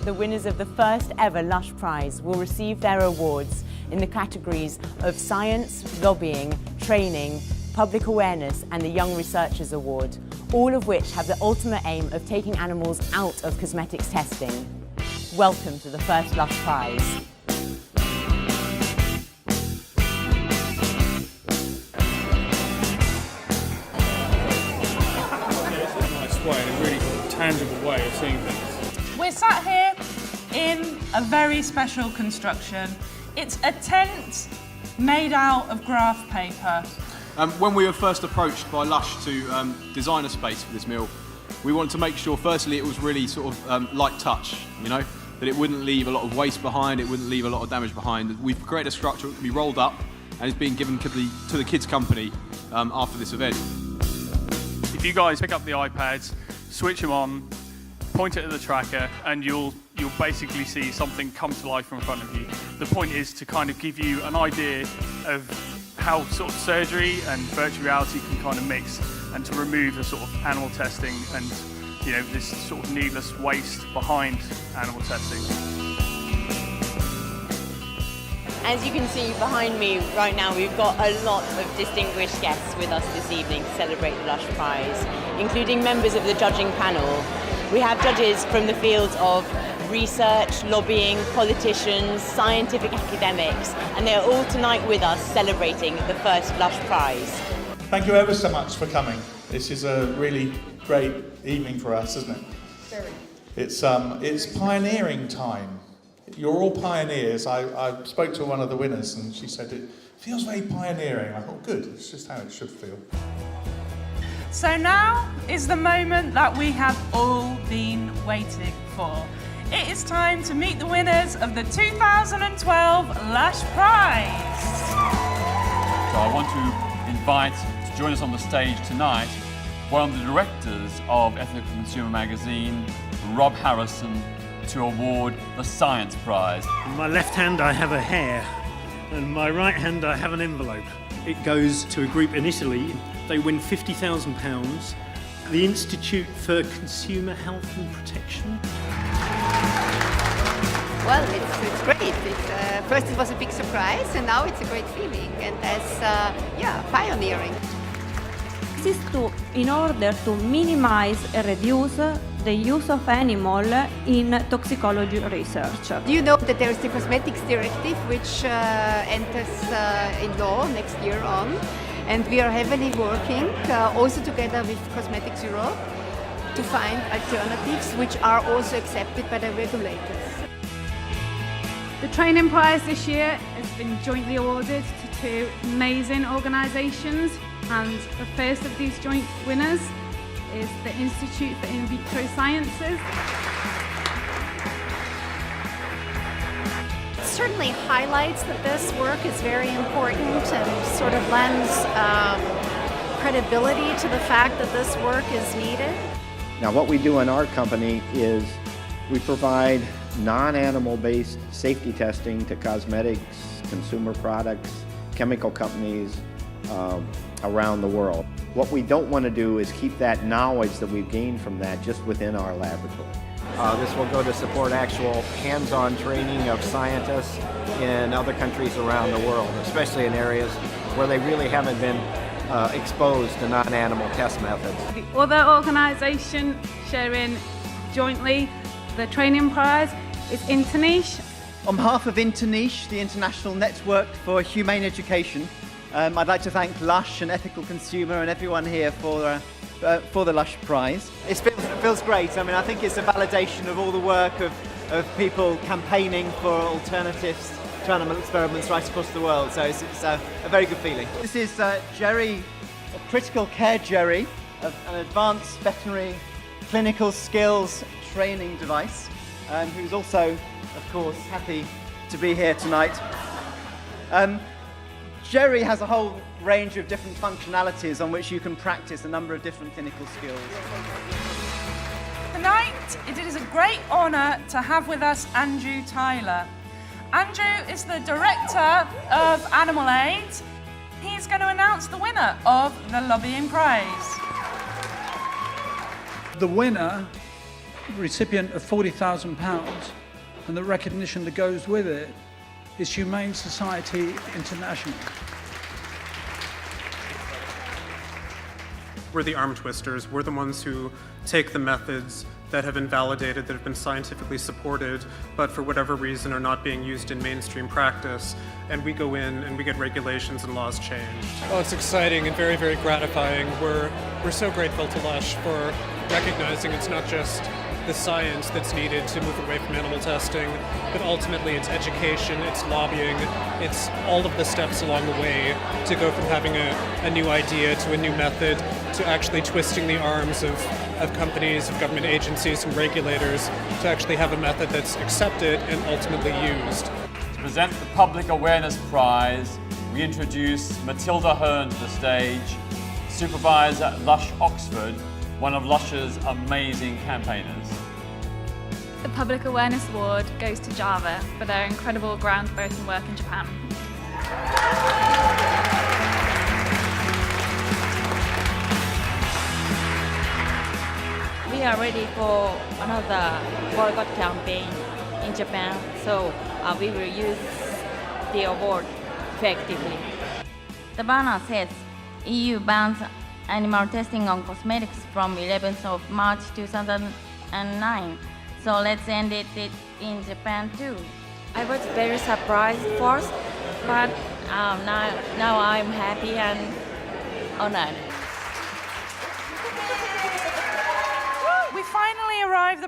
the winners of the first ever Lush Prize will receive their awards in the categories of Science, Lobbying, Training, Public Awareness and the Young Researchers Award, all of which have the ultimate aim of taking animals out of cosmetics testing. Welcome to the first Lush Prize. Way, a really tangible way of seeing things. We're sat here in a very special construction. It's a tent made out of graph paper. When we were first approached by Lush to design a space for this meal, we wanted to make sure, firstly, it was really sort of light touch, you know, that it wouldn't leave a lot of waste behind, it wouldn't leave a lot of damage behind. We've created a structure that can be rolled up and is being given to the kids' company after this event. If you guys pick up the iPads, switch them on, point it at the tracker, and you'll basically see something come to life in front of you. The point is to kind of give you an idea of how sort of surgery and virtual reality can kind of mix, and to remove the sort of animal testing and, you know, this sort of needless waste behind animal testing. As you can see behind me right now, we've got a lot of distinguished guests with us this evening to celebrate the Lush Prize, including members of the judging panel. We have judges from the fields of research, lobbying, politicians, scientific academics, and they're all tonight with us celebrating the first Lush Prize. Thank you ever so much for coming. This is a really great evening for us, isn't it? Very. It's pioneering time. You're all pioneers. I spoke to one of the winners and she said it feels very pioneering. I thought, good, it's just how it should feel. So now is the moment that we have all been waiting for. It is time to meet the winners of the 2012 Lush Prize. So I want to invite to join us on the stage tonight one of the directors of Ethical Consumer magazine, Rob Harrison, to award the Science Prize. In my left hand I have a hair, and in my right hand I have an envelope. It goes to a group in Italy. They win £50,000. The Institute for Consumer Health and Protection. Well, it's great. First it was a big surprise, and now it's a great feeling, and that's pioneering. This is in order to minimize and reduce the use of animal in toxicology research. Do you know that there is the Cosmetics Directive which enters in law next year on, and we are heavily working also together with Cosmetics Europe to find alternatives which are also accepted by the regulators. The Training Prize this year has been jointly awarded to two amazing organisations, and the first of these joint winners is the Institute for In Vitro Sciences. It certainly highlights that this work is very important and sort of lends credibility to the fact that this work is needed. Now what we do in our company is we provide non-animal based safety testing to cosmetics, consumer products, chemical companies around the world. What we don't want to do is keep that knowledge that we've gained from that just within our laboratory. This will go to support actual hands-on training of scientists in other countries around the world, especially in areas where they really haven't been exposed to non-animal test methods. The other organisation sharing jointly the Training Prize is Interniche. On behalf of Interniche, the International Network for Humane Education, I'd like to thank Lush and Ethical Consumer and everyone here for the Lush Prize. It feels great. I mean, I think it's a validation of all the work of people campaigning for alternatives to animal experiments right across the world. So it's a very good feeling. This is Jerry, a critical care Jerry, an advanced veterinary clinical skills training device, who's also, of course, happy to be here tonight. Jerry has a whole range of different functionalities on which you can practice a number of different clinical skills. Tonight, it is a great honour to have with us Andrew Tyler. Andrew is the Director of Animal Aid. He's going to announce the winner of the Lobbying Prize. The winner recipient of £40,000, and the recognition that goes with it is Humane Society International. We're the arm twisters. We're the ones who take the methods that have been validated, that have been scientifically supported, but for whatever reason are not being used in mainstream practice, and we go in and we get regulations and laws changed. Oh, it's exciting and very, very gratifying. We're so grateful to Lush for recognizing it's not just the science that's needed to move away from animal testing, but ultimately it's education, it's lobbying, it's all of the steps along the way to go from having a new idea to a new method to actually twisting the arms of companies, of government agencies and regulators to actually have a method that's accepted and ultimately used. To present the Public Awareness Prize, we introduce Matilda Hearn to the stage, supervisor at Lush Oxford, one of Lush's amazing campaigners. The Public Awareness Award goes to Java for their incredible groundbreaking work in Japan. We are ready for another boycott campaign in Japan, so we will use the award effectively. The banner says EU bans animal testing on cosmetics from 11th of March 2009. So let's end it in Japan too. I was very surprised first, but now I'm happy and honored. We finally arrived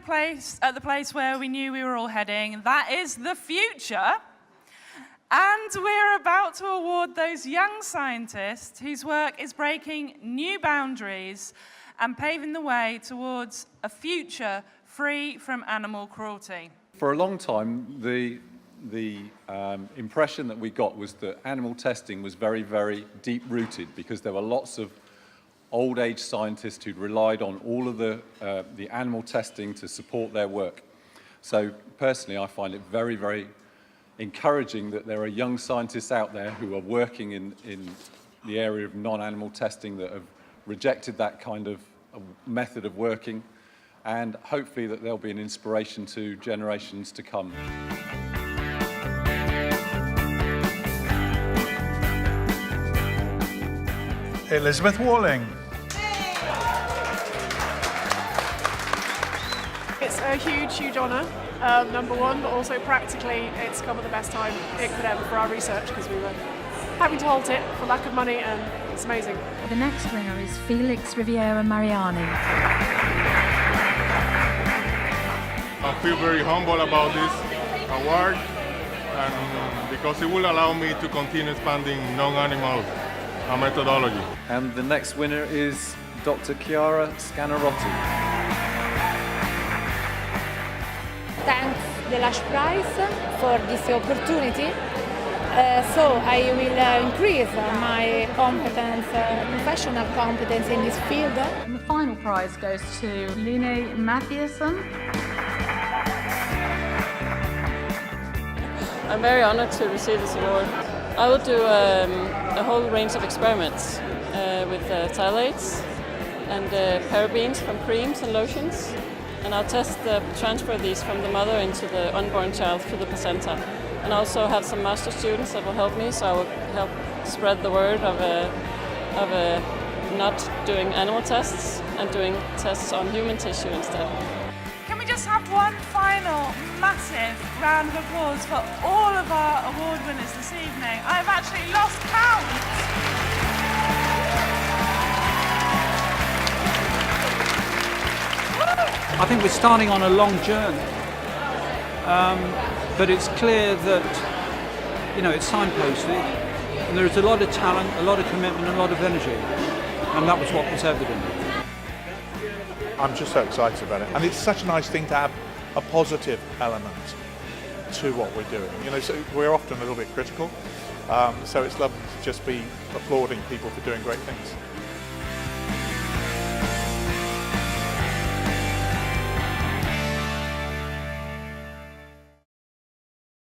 at the place where we knew we were all heading. That is the future. And we're about to award those young scientists whose work is breaking new boundaries and paving the way towards a future free from animal cruelty. For a long time, the impression that we got was that animal testing was very, very deep-rooted because there were lots of old-age scientists who'd relied on all of the animal testing to support their work. So personally, I find it very, very encouraging that there are young scientists out there who are working in the area of non-animal testing that have rejected that kind of method of working, and hopefully that they'll be an inspiration to generations to come. Elizabeth Walling. It's a huge, huge honour, number one, but also practically it's come at the best time it could ever for our research because we were having to halt it for lack of money, and it's amazing. The next winner is Felix Riviera Mariani. I feel very humble about this award, and because it will allow me to continue expanding non-animal methodology. And the next winner is Dr. Chiara Scannarotti. Thanks the Lush Prize for this opportunity. So I will increase my competence, professional competence in this field. And the final prize goes to Line Mathiesen. I'm very honored to receive this award. I will do a whole range of experiments with phthalates and parabens from creams and lotions. And I'll transfer these from the mother into the unborn child through the placenta. And also have some master students that will help me, so I will help spread the word of not doing animal tests and doing tests on human tissue instead. Can we just have one final massive round of applause for all of our award winners this evening? I've actually lost count. I think we're starting on a long journey, but it's clear that, you know, it's signposted, and there's a lot of talent, a lot of commitment, and a lot of energy, and that was what was evident. I'm just so excited about it, and it's such a nice thing to have a positive element to what we're doing. You know, so we're often a little bit critical, so it's lovely to just be applauding people for doing great things.